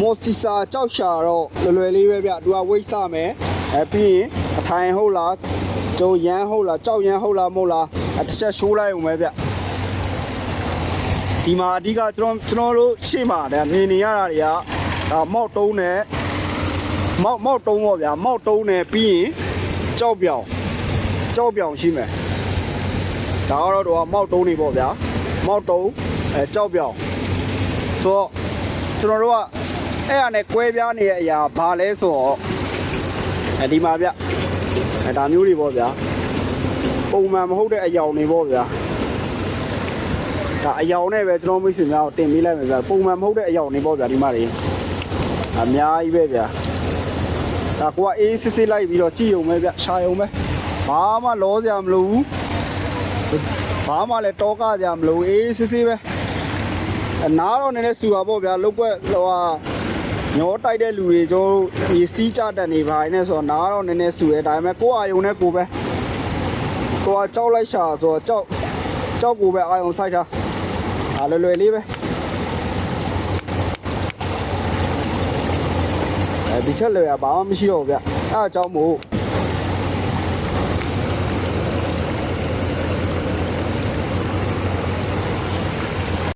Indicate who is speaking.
Speaker 1: မော်စီစာကြောက်ရှာတော့လွယ်လေးပဲဗျသူကဝိတ်စမယ်ပြီးရင်အထိုင်ဟုတ်လားကျုံရမ်းဟုတ်လားကြောက်ရမ်းဟုတ်လားမဟုတ်လားတစ်ချက်ရှိုးလိုက်အောင်ပဲဗျဒီမှာအဓိကကျွန်တော်တို့ရှေ့မှာမြင်နေရတာတွေကဒါမောက်တုံးနဲ့မောက်တုံးပေါ့ဗျာမောက်တုံးနဲ့ပြီးရင်ကြောက်ပြောင်ရှိမယ်ဒါကတော့မောက်တုံးနေပေါ့ဗျာမောက်တုံးကြောက်ပြောင်ဆိုတော့ကျွန်တော်တို့ကအဲ့အနဲ့ကွဲပြားနေတဲ့အရာဘာလဲဆိုတော့ဒီမှာဗျဒါမျိုးတွေပေါ့ဗျာပုံမှန်မဟုတ်တဲ့အယောင်တွေပေါ့ဗျာဒါအယောင်နဲ့ပဲကျွန်တော်မိတ်ဆွေများကိုတင်ပေးလိုက်မယ်ဗျာပုံမှန်မဟုတ်တဲ့အယောင်တွေပေါ့ဗျာဒီမှာတွေအများကြီးပဲဗျာဒါကိုကအေးစစ်စစ်လိုက်ပြီးတော့ကြည့်အောင်ပဲဗျရှာရုံပဲဘာမှလောစရာမလိုဘူးဘာမှလည်းတောကစရာမလိုအေးစစ်စစ်ပဲနားတော့နည်းနည်းစူပါပေါ့ဗျာလောက်ွက်ဟိုဟာညောတိုက်တဲ့လူတွေကျွန်တော်ဒီစီးကြတက်နေပါနေဆိုတော့နားတော့နည်းနည်းစူရဲဒါပေမဲ့ကိုအာယုံနဲ့ကိုပဲကိုကကြောက်လိုက်ရှာဆိုတော့ကြောက်ကိုပဲအာယုံစိုက်တာလွယ်လေးပဲဒီချက်လွယ်ရဘာမှမရှိတော့ဘူးဗျအဲ့အကြောင်းမို့